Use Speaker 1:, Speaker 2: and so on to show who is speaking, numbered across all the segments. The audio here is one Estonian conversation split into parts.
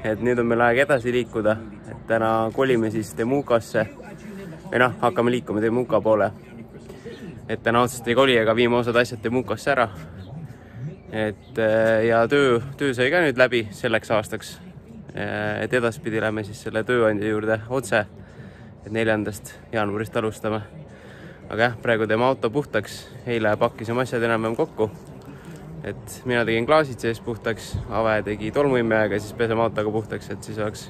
Speaker 1: et nüüd on meil aeg edasi liikuda, et täna kolime siis Temukasse või noh, hakkame liikuma Temuka poole. Et täna otsast ei koli, aga viime osad asjad Temukasse ära. Et ja töö sai ka nüüd läbi selleks aastaks, et edaspidi lähme siis selle tööandja juurde otse, et 4. jaanuarist alustame. Aga jah, praegu teeme auto puhtaks, eile pakkisime asjad enam-vähem kokku, et mina tegin klaasid sees puhtaks, Ave tegi tolmuimejaga, siis peseme autoga puhtaks, et siis oleks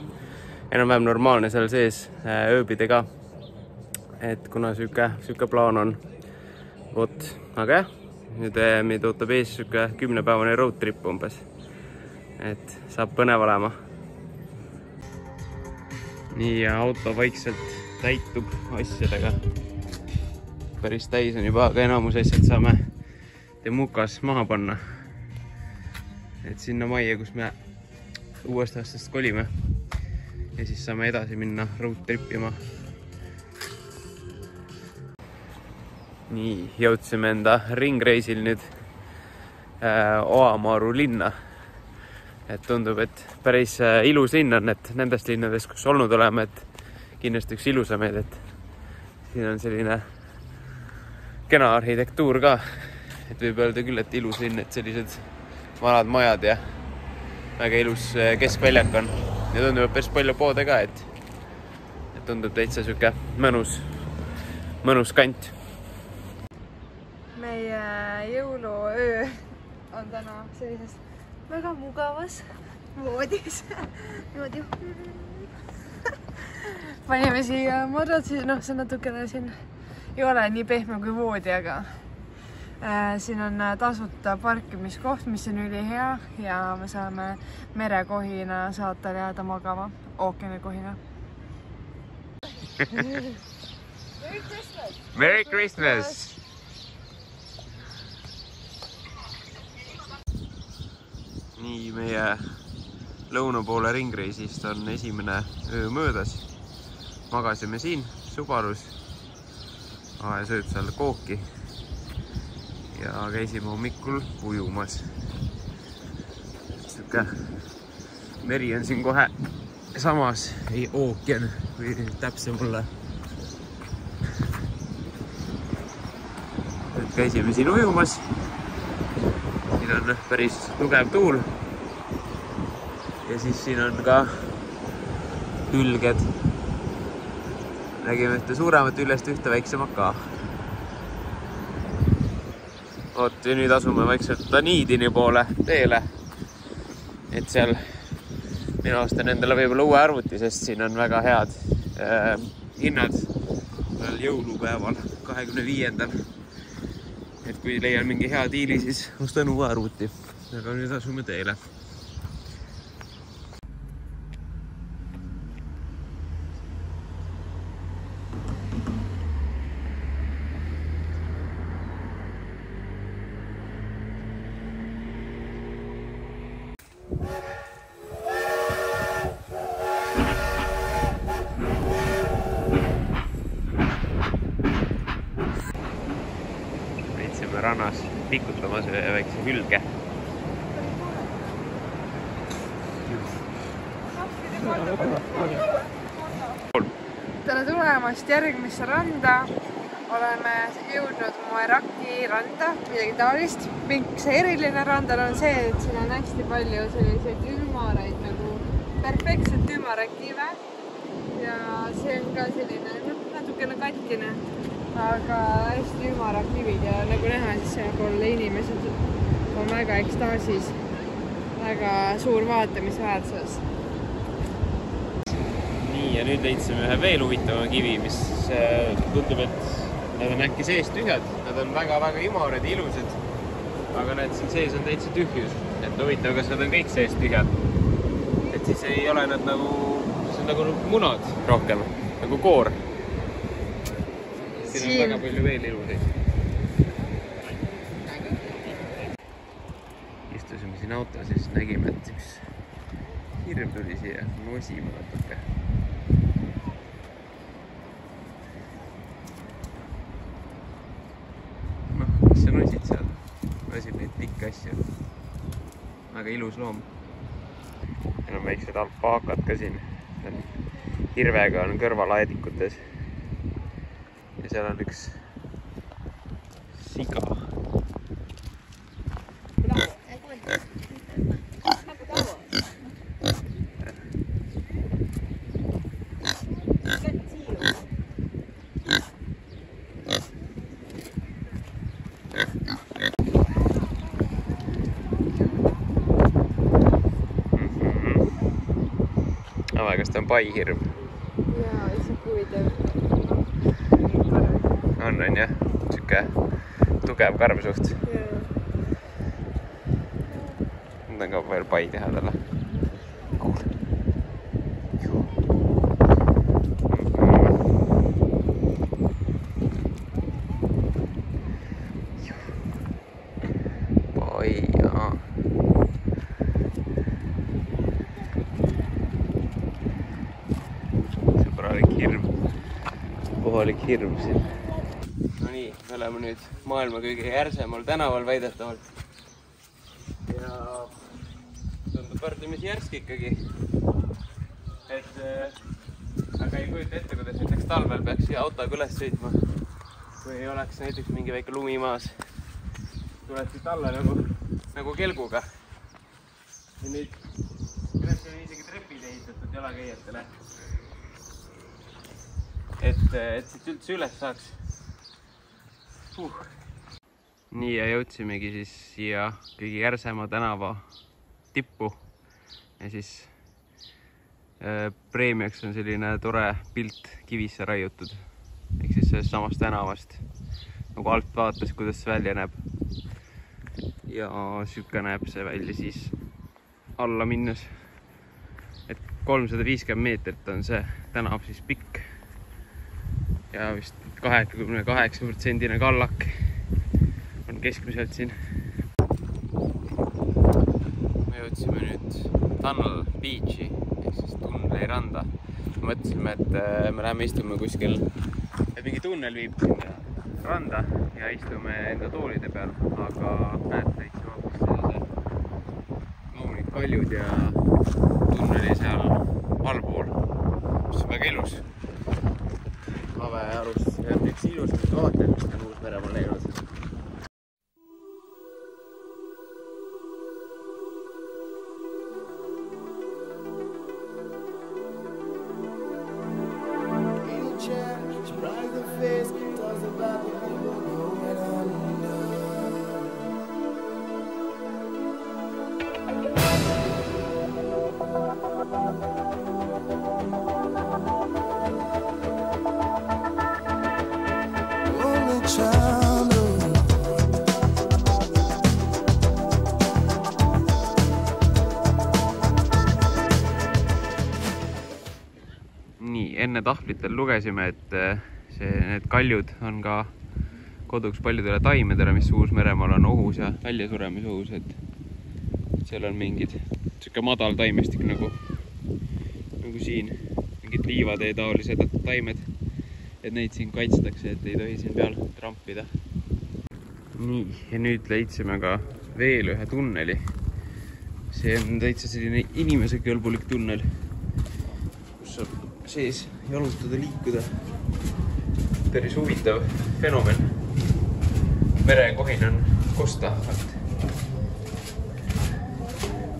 Speaker 1: enam-vähem normaalne seal sees ööbida ka. Et kuna süke plaan on, vot, aga jah, nüüd meid ootab ees süke 10-päevane road trip umbes, et saab põnev olema. Nii, ja auto vaikselt täitub asjadega. Päris täis on juba, aga enamus asjad saame Temukas maha panna. Et sinna majja, kus me uuest aastast kolime. Ja siis saame edasi minna road tripima. Nii, jõudsime enda ringreisil nüüd Oamaru linna. Et tundub, et päris ilus linn on, et nendest linnadest, kus olnud oleme, et kindlasti üks ilusamaid, et siin on selline kena arhitektuur ka, et võib öelda küll, et ilus linn, et sellised vanad majad ja väga ilus keskväljak on. Ja tundub päris palju poode ka, et tundub täitsa süke mõnus kant.
Speaker 2: Meie jõuluöö on täna sellises väga mugavas voodis. Niimoodi. Panime siia madratsi, noh, see natukene siin ei ole nii pehme kui voodi, aga siin on tasuta parkimiskoht, mis on ülihea ja me saame merekohina saatel jääda magama, ookeanikohina. Merry Christmas!
Speaker 1: Merry Christmas! Nii, meie lõunapoole ringreisist on esimene öö möödas. Magasime siin Subarus. Sööd seal kooki. Ja käisime hommikul ujumas. Süke meri on siin kohe samas, ei ookean või täpsem olla. Et käisime siin ujumas. Siin on päris tugev tuul. Ja siis siin on ka hülged. Nägime ühte suuremat üllest, ühte väiksemat ka. Oot, ja nüüd asume vaikselt Taniidini poole teele. Et seal mina ostan endale võib-olla uue arvuti, sest siin on väga head hinnad jõulupäeval 25. Et kui leian mingi hea diili, siis ostan uue arvuti. Aga nüüd asume teele. Rannas pikutamas väikse hülge.
Speaker 2: Tere tulemast järgmisse randa. Oleme jõudnud Moeraki randa, midagi taolist. Miks see eriline randal on see, et siin on hästi palju selliseid ümaraid, nagu perfektselt ümarakive. Ja see on ka selline natukene katkine. Aga hästi ümarakivid ja nagu näha, siis sealpool inimesed on väga ekstaasis, väga suur vaatamisväärsus.
Speaker 1: Nii, ja nüüd leidsime ühe veel huvitava kivi, mis tundub, et nad on äkki sees tühjad. Nad on väga-väga imarad ja ilusad, aga need siin sees on täitsa tühjus. Et huvitav, kas nad on kõik sees tühjad. Et siis ei ole nad nagu, see on nagu munad rohkem, nagu koor. Siin on väga palju veel iluseid. Istusime siin autos ja siis nägime, et üks hirm tuli siia nosima natuke. Noh, mis sa nosid seal? Nosib neid pikki asju. Väga ilus loom. Meil on väiksed alpaakad ka siin. Hirvega on kõrvalaedikutes. Ja seal on üks siga. Kas ta on paihirv?
Speaker 2: Jaa, lihtsalt huvitav.
Speaker 1: On jah? Siuke tugev karv suht. Nüüd on ka veel pai teha talle. Pai, jaa. Kohalik hirm siin. No nii, me oleme nüüd maailma kõige järsemal tänaval väidetavalt. Ja tundub võrdlemisi järsk ikkagi. Aga ei kujuta ette, kuidas näiteks talvel peaks siia autoga üles sõitma. Kui ei oleks näiteks mingi väike lumi maas. Tuled siit alla nagu kelguga. Ja nüüd üles on isegi trepid ehitatud jalakäijatele. Et siit üldse üles saaks. Nii ja jõudsimegi siis siia kõige Järsemaa tänava tippu. Ja siis preemiaks on selline tore pilt kivisse raiutud. Ehk siis sellest samast tänavast. Nagu alt vaatas, kuidas see välja näeb. Ja siuke näeb see välja siis alla minnes. Et 350 meetrit on see tänav siis pikk. Ja vist 88% kallak on keskmiselt siin. Me jõudsime nüüd Tunnel Beachi, ehk siis tunneli randa. Mõtlesime, et me läheme istume kuskil, et mingi tunnel viib sinna randa ja istume enda toolide peal. Aga näed, täitsime hoopis sellise kaunid kaljud ja tunneli seal allpool, mis on väga ilus. Lave alust ja üks ilus vaated, mis on Uus-Meremaal läinud. Enne tahvlitel lugesime, et need kaljud on ka koduks paljudele taimedele, mis Uus-Meremaal on ohus ja väljasuremise ohus. Seal on mingid siuke madal taimestik nagu siin, mingid liivatee taolised taimed, et neid siin kaitstakse, et ei tohi siin peal trampida. Nii, ja nüüd leidsime ka veel ühe tunneli. See on täitsa selline inimese kõlbulik tunnel, kus saab sees jalutada, liikuda. Päris huvitav fenomen. Merekohin on kosta.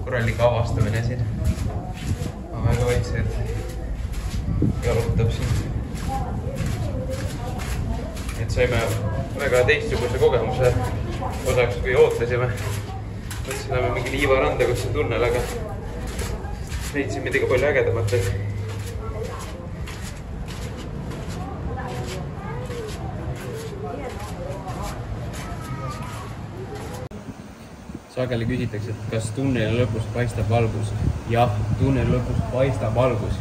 Speaker 1: Korralik avastamine siin. Väga vaikselt jalutab siin. Et saime väga teistsuguse kogemuse osaks, kui ootasime. Mõtlesime mingi liivaranda, kus on tunnel, aga leidsin midagi palju ägedamat. Sageli küsitakse, et kas tunneli lõpus paistab valgus. Jah, tunneli lõpus paistab valgus.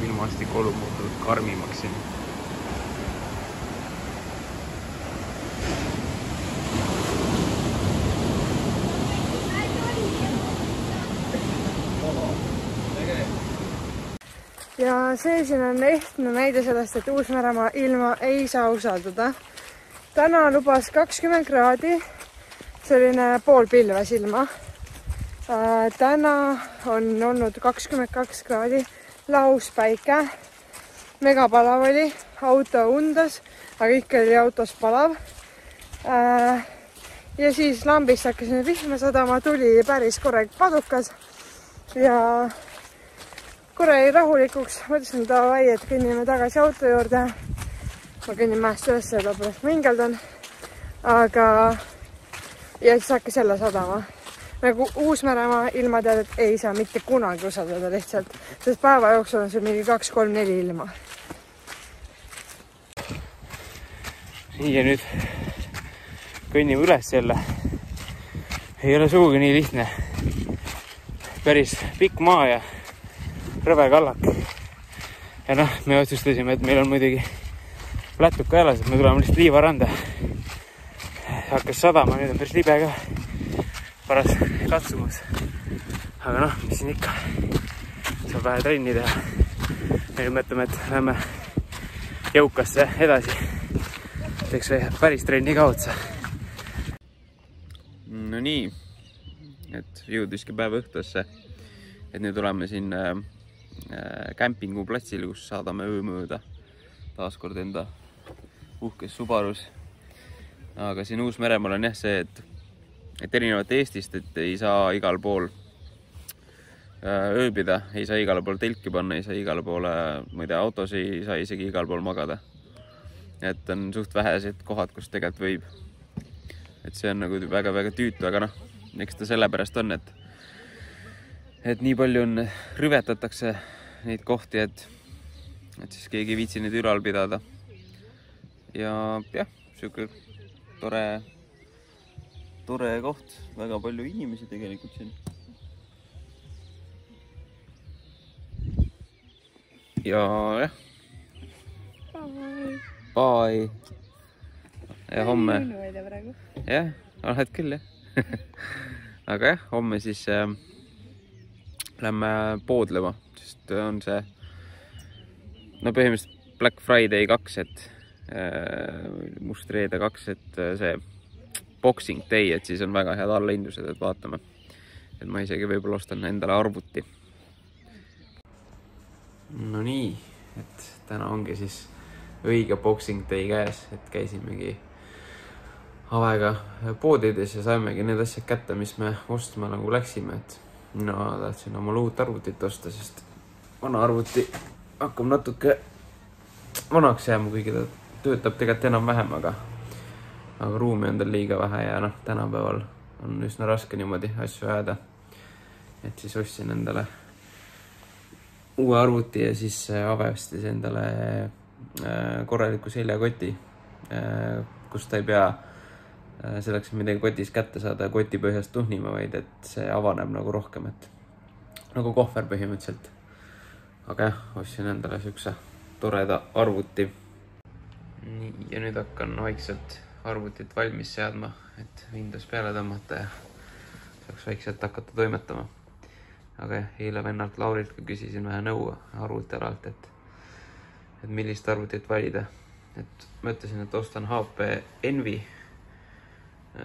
Speaker 1: Ilmastik olu muutunud karmimaks siin.
Speaker 2: ja see siin on ehtne näide sellest, et Uus-Meremaa ilma ei saa usaldada. Täna lubas 20 kraadi, selline poolpilves ilma. Täna on olnud 22 kraadi, lauspäike, megapalav oli, auto undas, aga ikka oli autos palav. Ja siis lambist hakkas nüüd vihma sadama, tuli päris korralik padukas ja korra jäi rahulikuks. Mõtlesin davai, et kõnnime tagasi auto juurde. Ma kõnnin mäest üles, sellepärast ma hingeldan. Aga ja siis hakkas jälle sadama. Nagu Uus-Meremaa ilmateadet ei saa mitte kunagi usaldada lihtsalt, sest päeva jooksul on see mingi 2, 3, 4 ilma.
Speaker 1: Nii ja nüüd kõnnime üles jälle. Ei ole sugugi nii lihtne. Päris pikk maa ja rõve kallak. Ja noh, me otsustasime, et meil on muidugi plätuk ka jalas, et me tuleme lihtsalt Liivaranda. Hakkas sadama, nüüd on päris libe ka. Paras katsumus. Aga noh, mis siin ikka. Saab vähe trenni teha. Meil mõtleme, et lähme jõukasse edasi. Teeks päris trenni ka otsa. No nii, et jõudiski päeva õhtusse. Et nüüd oleme siin kämpinguplatsile, kus saadame öö mööda. Taaskord enda uhkes Subarus. Aga siin Uus-Meremaal on jah see, et erinevalt Eestist, et ei saa igal pool ööbida, ei saa igal pool telki panna, ei saa igal pool, ma ei tea, autos ei saa isegi igal pool magada. Et on suht vähesed kohad, kus tegelikult võib. Et see on nagu väga-väga tüütu, aga noh, eks ta sellepärast on, et nii palju on, rüvetatakse neid kohti, et siis keegi ei viitsi neid ülal pidada. Ja jah, siuke tore koht, väga palju inimesi tegelikult siin. Ja jah. Bye. Ja homme. Jah, oled küll jah. Aga jah, homme siis lähme poodlema, sest on see no põhimõtteliselt Black Friday 2, et Must reede 2, et see Boxing Day, et siis on väga head allahindlused, et vaatame. Et ma isegi võib-olla ostan endale arvuti. No nii, et täna ongi siis õige Boxing Day käes, et käisimegi Avega poodides ja saimegi need asjad kätte, mis me ostma nagu läksime, et mina tahtsin oma uut arvutit osta, sest vana arvuti hakkab natuke vanaks jääma, kuigi ta töötab tegelikult enam-vähem, aga ruumi on tal liiga vähe ja noh, tänapäeval on üsna raske niimoodi asju ajada. Et siis ostsin endale uue arvuti ja siis Ave ostis endale korraliku seljakoti, kus ta ei pea selleks midagi kotis kätte saada koti põhjast tuhnima, vaid et see avaneb nagu rohkem, et nagu kohver põhimõtteliselt. Aga jah, ostsin endale siukse toreda arvuti. Nii, ja nüüd hakkan vaikselt arvutit valmis seadma, et Windows peale tõmmata ja saaks vaikselt hakata toimetama. Aga jah, eile vennalt Laurilt küsisin vähe nõu arvutelalt, et millist arvutit valida. Et mõtlesin, et ostan HP Envy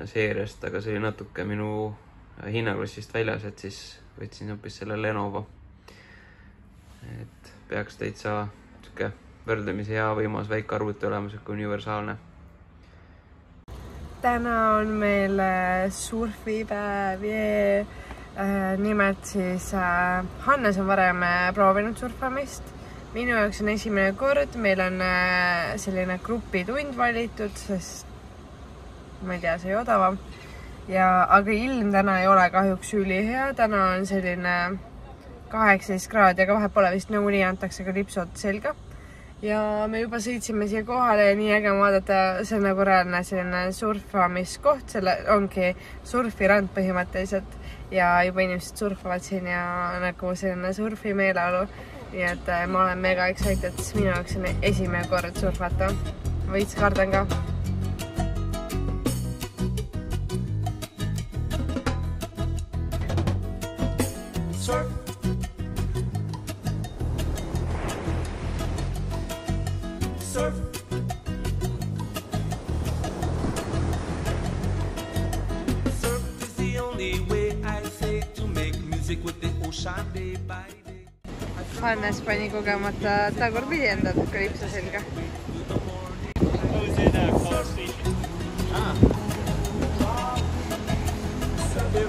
Speaker 1: seeriast, aga see oli natuke minu hinnaklassist väljas, et siis võtsin hoopis selle Lenovo. Et peaks täitsa võrdlemisi hea võimas väike arvuti olema, siuke universaalne.
Speaker 2: Täna on meil surfipäev, nimelt siis Hannes on varem proovinud surfamist. Minu jaoks on esimene kord, meil on selline grupitund valitud, sest ma ei tea, see ei odavam. Aga ilm täna ei ole kahjuks ülihea, täna on selline 18 kraadi, aga vahepeal pole vist nõuni, antakse ka lipsud selga. Ja me juba sõitsime siia kohale ja nii äge vaadata, see on nagu reaalne selline surfamiskoht, selle ongi surfirand põhimõtteliselt ja juba inimesed surfavad siin ja nagu selline surfimeeleolu. Nii et ma olen mega excited, sest minu jaoks on esimene kord surfata. Võits kardan ka. Hannes pani kogemata tagurpidi endal kalipso selga.
Speaker 1: The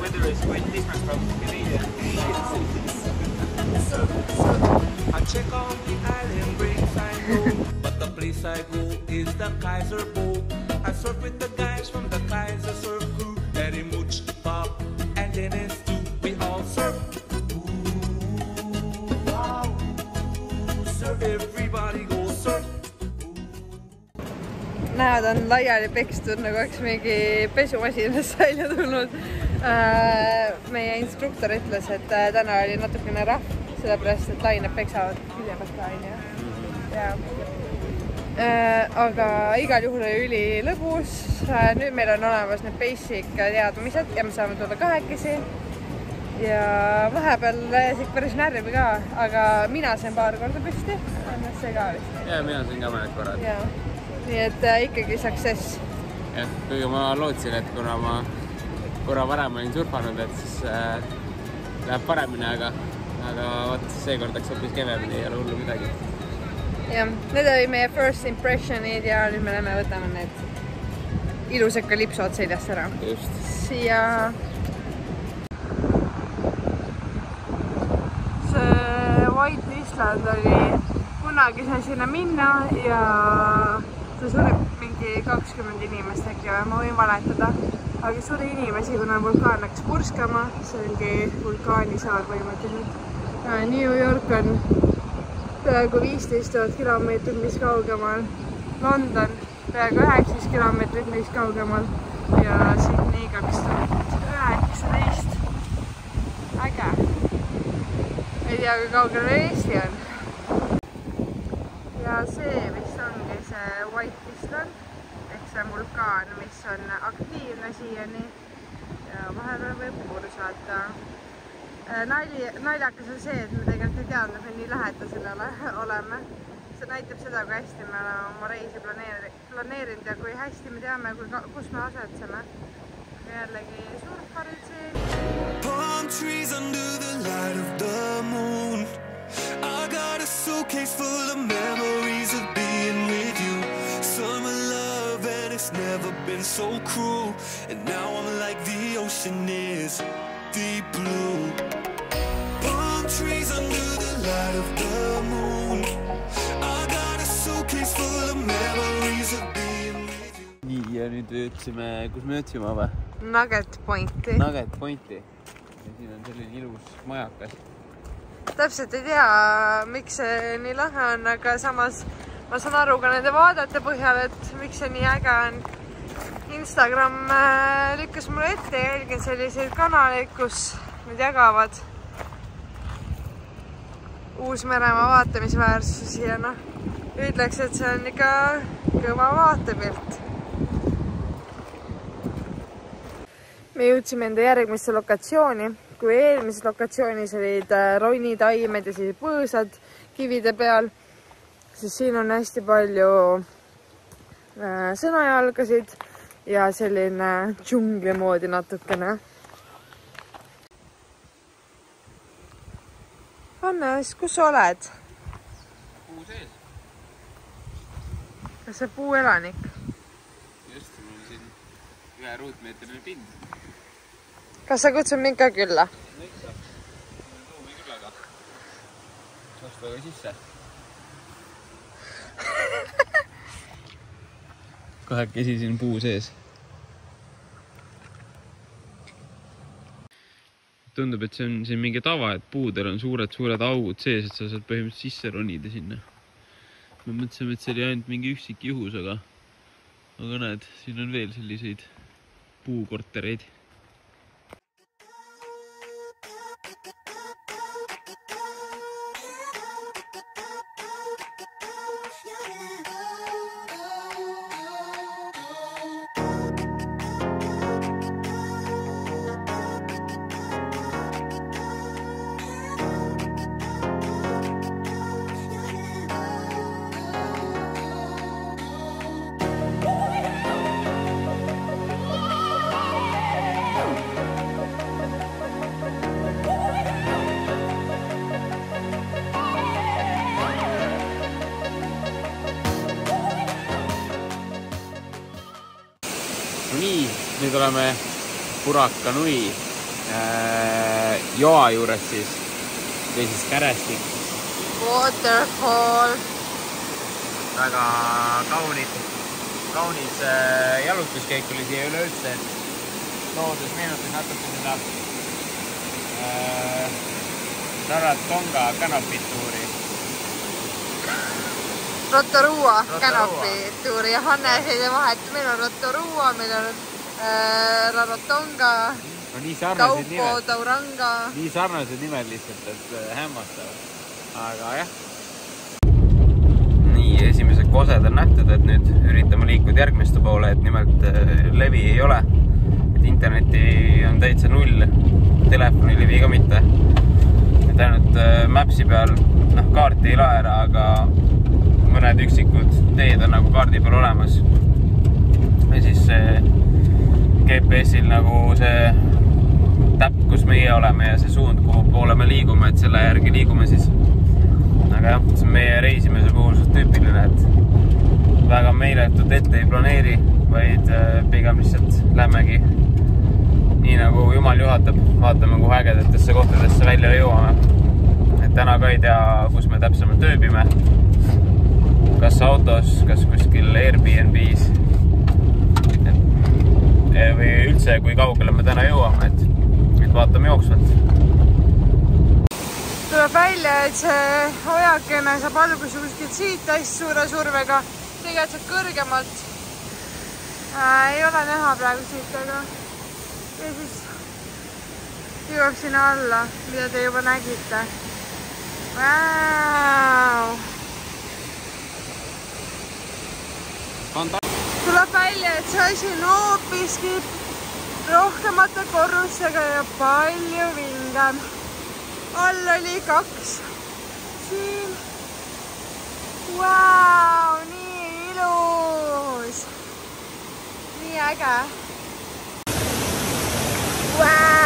Speaker 1: weather is quite different from Canada.
Speaker 3: I check on the island breaks I know, but the place I go is the Kaiser Bowl. I surf with the guys from the Kaiser surf crew, Eddie Mooch, Bob, and Dennis too. We all surf. Ooh, wow, surf, everybody go surf.
Speaker 2: Näod on laiali pekstud, nagu oleks mingi pesumasinast välja tulnud. Meie instruktor ütles, et täna oli natukene rahv, sellepärast, et lained peksavad hiljemast laine. Aga igal juhul oli üli lõbus. Nüüd meil on olemas need basic teadmised ja me saame tulla kahekesi. Ja vahepeal jäsik päris närvi ka, aga mina sain paar korda püsti. Annas see ka vist.
Speaker 1: Ja mina sain ka mõned korrad.
Speaker 2: Nii et ikkagi success.
Speaker 1: Ja, kuigi ma lootsin, et kuna ma korra varem olin surfanud, et siis läheb paremini, aga vaat seekord läks hoopis kevemini, ei ole hullu midagi.
Speaker 2: Ja, need oli meie first impressionid ja nüüd me lähme võtame need ilusad kalipsod seljast ära.
Speaker 1: Just.
Speaker 2: Siia see White Island oli kunagi sai sinna minna ja see sureb mingi 20 inimest äkki või, ma võin valetada. Aga suri inimesi, kuna vulkaan läks purskama, see olgi vulkaanisaar põhimõtteliselt. New York on peaaegu 15 000 kilomeetrit, mis kaugemal. London peaaegu 19 kilomeetrit, mis kaugemal. Ja Sydney 2019. Äge. Ei tea, kui kaugel Eesti on. Ja see vist ongi see White Island. Ehk see vulkaan, mis on aktiivne siiani ja vahepeal võib pursata. Naljakas on see, et me tegelikult ei teadnud, et me nii läheta sellele oleme. See näitab seda, kui hästi me oleme oma reisi planeerinud ja kui hästi me teame, kus me asetseme. Jällegi surfarid siin.
Speaker 3: Palm trees under the light of the moon. I got a suitcase full of memories of being with you. Summer love and it's never been so cruel. And now I'm like the ocean is deep blue. Palm trees under the light of the moon. I got a suitcase full of memories of being with you.
Speaker 1: Nii, ja nüüd jõudsime, kus me jõudsime või?
Speaker 2: Nugget Pointi.
Speaker 1: Nugget Pointi. Ja siin on selline ilus majakas.
Speaker 2: Täpselt ei tea, miks see nii lahe on, aga samas ma saan aru ka nende vaadete põhjal, et miks see nii äge on. Instagram lükkas mulle ette ja jälgin selliseid kanaleid, kus nad jagavad Uus-Meremaa vaatamisväärsusi ja noh, ütleks, et see on ikka kõva vaatepilt. Me jõudsime enda järgmisse lokatsiooni. Kui eelmises lokatsioonis olid ronitaimed ja siis põõsad kivide peal, siis siin on hästi palju sõnajalgasid ja selline džungli moodi natukene. Hannes, kus sa oled?
Speaker 1: Puu sees.
Speaker 2: Kas see puuelanik?
Speaker 1: Just, mul on siin 1 ruutmeetrine pind.
Speaker 2: Kas sa kutsud mind ka külla?
Speaker 1: No ikka. Tuumi küllaga. Astu aga sisse. Kahekesi siin puu sees. Tundub, et see on siin mingi tava, et puudel on suured augud sees, et sa saad põhimõtteliselt sisse ronida sinna. Me mõtlesime, et see oli ainult mingi üksik juhus, aga näed, siin on veel selliseid puukortereid. nüüd oleme Puraka Nui joa juures siis, või siis kärestik.
Speaker 2: Waterfall.
Speaker 1: Väga kaunis jalutuskäik oli siia üleüldse. Loodus meenutas natuke seda Rarotonga canopy-tuuri.
Speaker 2: Rotorua canopy-tuuri ja Hanne seide vahet. Meil on Rotorua, meil on Rarotonga,
Speaker 1: no
Speaker 2: Kaupo, Tauranga.
Speaker 1: Nii sarnased nimed lihtsalt, et hämmastavad. Aga jah. Nii, esimesed kosed on nähtud, et nüüd üritame liikuda järgmiste poole, et nimelt levi ei ole. Et interneti on täitsa null, telefonilivi ka mitte. Et ainult Mapsi peal kaarti ei lae ära, aga mõned üksikud teed on nagu kaardi peal olemas. Ja siis GPS-il nagu see täpp, kus meie oleme ja see suund, kuhu poole me liigume, et selle järgi liigume siis. Aga jah, see on meie reisimise puhul suht tüüpiline, et väga meeletut ette ei planeeri, vaid pigem lihtsalt lähmegi nii nagu Jumal juhatab, vaatame, kuhu ägedatesse kohtadesse välja jõuame. Et täna ka ei tea, kus me täpsemalt ööbime. Kas autos, kas kuskil Airbnb's. Või üldse, kui kaugele me täna jõuame, et vaatame jooksvalt.
Speaker 2: Tuleb välja, et see ojakene saab alguse kuskilt siit hästi suure survega, tegelikult kõrgemalt. Ei ole näha praegu siit, aga ja siis jõuab sinna alla, mida te juba nägite. Wow. Tuleb välja, et see asi on hoopiski rohkemate korrustega ja palju vingem. All oli 2. Siin. Wow, nii ilus. Nii äge. Wow.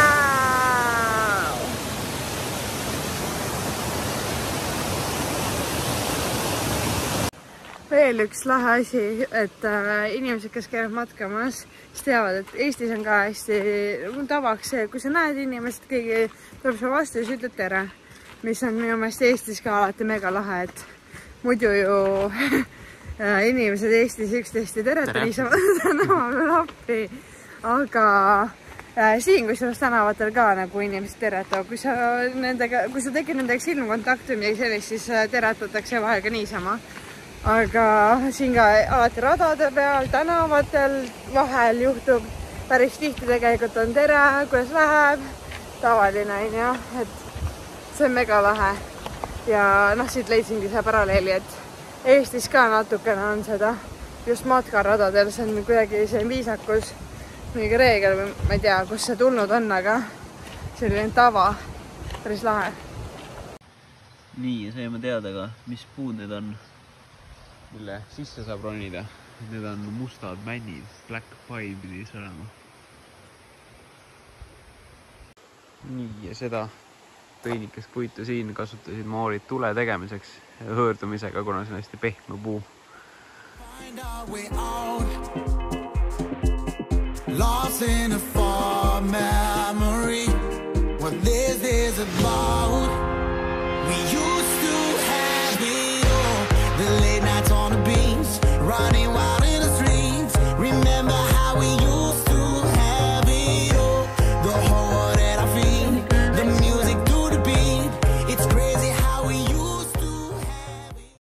Speaker 2: Veel üks lahe asi, et inimesed, kes käivad matkamas, siis teavad, et Eestis on ka hästi tavaks see, kui sa näed inimesed, keegi tuleb su vastu ja ütleb tere, mis on minu meelest Eestis ka alati mega lahe, et muidu ju inimesed Eestis üksteist ei tereta niisama tänavapeal appi, aga siin kusjuures tänavatel ka nagu inimesed teretavad, kui sa tegid nendega silmkontakti või midagi sellist, siis teretatakse vahel ka niisama. Aga siin ka alati radade peal, tänavatel vahel juhtub päris tihti tegelikult on tere, kuidas läheb, tavaline on ju, et see on mega lahe. Ja siit leidsingi see paralleeli, et Eestis ka natukene on seda just matkaradadel, see on kuidagi see viisakus, mingi reegel või ma ei tea, kus see tulnud on, aga selline tava, päris lahe.
Speaker 1: Nii, ja saime teada ka, mis puud need on, mille sisse saab ronida. Need on mustad männid, black pine pidis olema. Nii, ja seda peenikest puitu siin kasutasid moorid tule tegemiseks ja hõõrdumisega, kuna see on hästi pehme puu. Lost in a far memory, what this is about. We used to